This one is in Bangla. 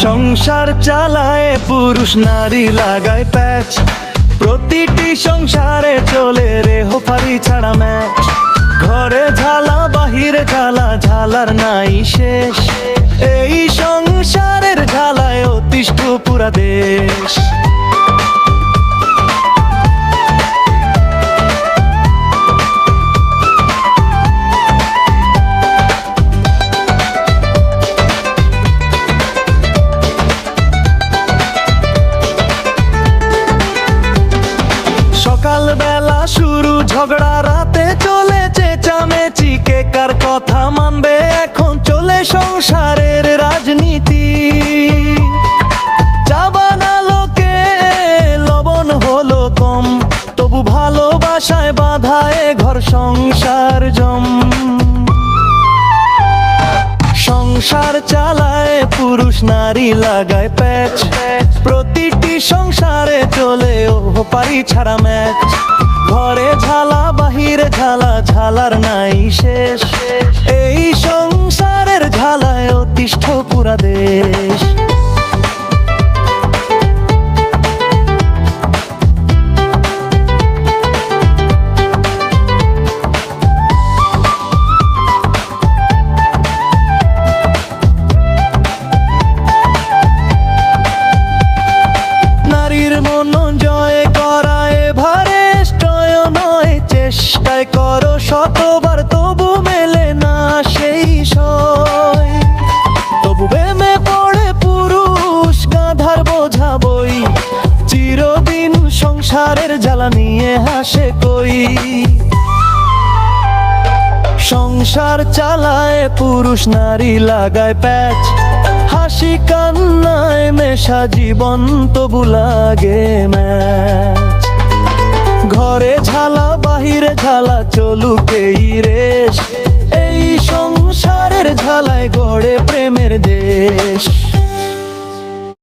সংসার চালায় পুরুষ নারী লাগায় প্যাচ, প্রতিটি সংসারে চলে রেফারি ছাড়া ম্যাচ। ঘরে ঝালা বাহিরে ঝালা, ঝালার নাই শেষ, এই সংসারের ঝালায় অতিষ্ঠ পুরা দেশ। সকালবেলা শুরু ঝগড়া, রাতে চলে চেঁচামেচি, কে কার কথা মানবে এখন চলে সংসারের রাজনীতি। চা বানালো কে, লবণ হলো কম, তবু ভালোবাসায় বাঁধায় ঘর সংসার জম। সংসার চালায় পুরুষ নারী লাগায় প্যাচ, প্রতিটি সংসারে চলে ওপারি ছাড়া ম্যাচ। ঘরে ঝালা বাহিরে ঝালা, ঝালার নাই শেষ, এই সংসারের ঝালায় অতিষ্ঠ পুরা দেশ। চেষ্টায় করো শতবার, তবু মেলে না সেই সয়। তবু প্রেমে পড়ে পুরুষ গাধার বোঝা বই, চিরদিন সংসারের জ্বালা নিয়ে হাসে কই। সংসার চালায় পুরুষ নারী লাগায় প্যাচ, হাসি কান্নায় মেশা জীবন তবু লাগে ম্যাচ। ঘরে ঝালা বাহিরে ঝালা, চলুক এই রেশ, এই সংসারের ঝালায় গড়ে প্রেমের দেশ।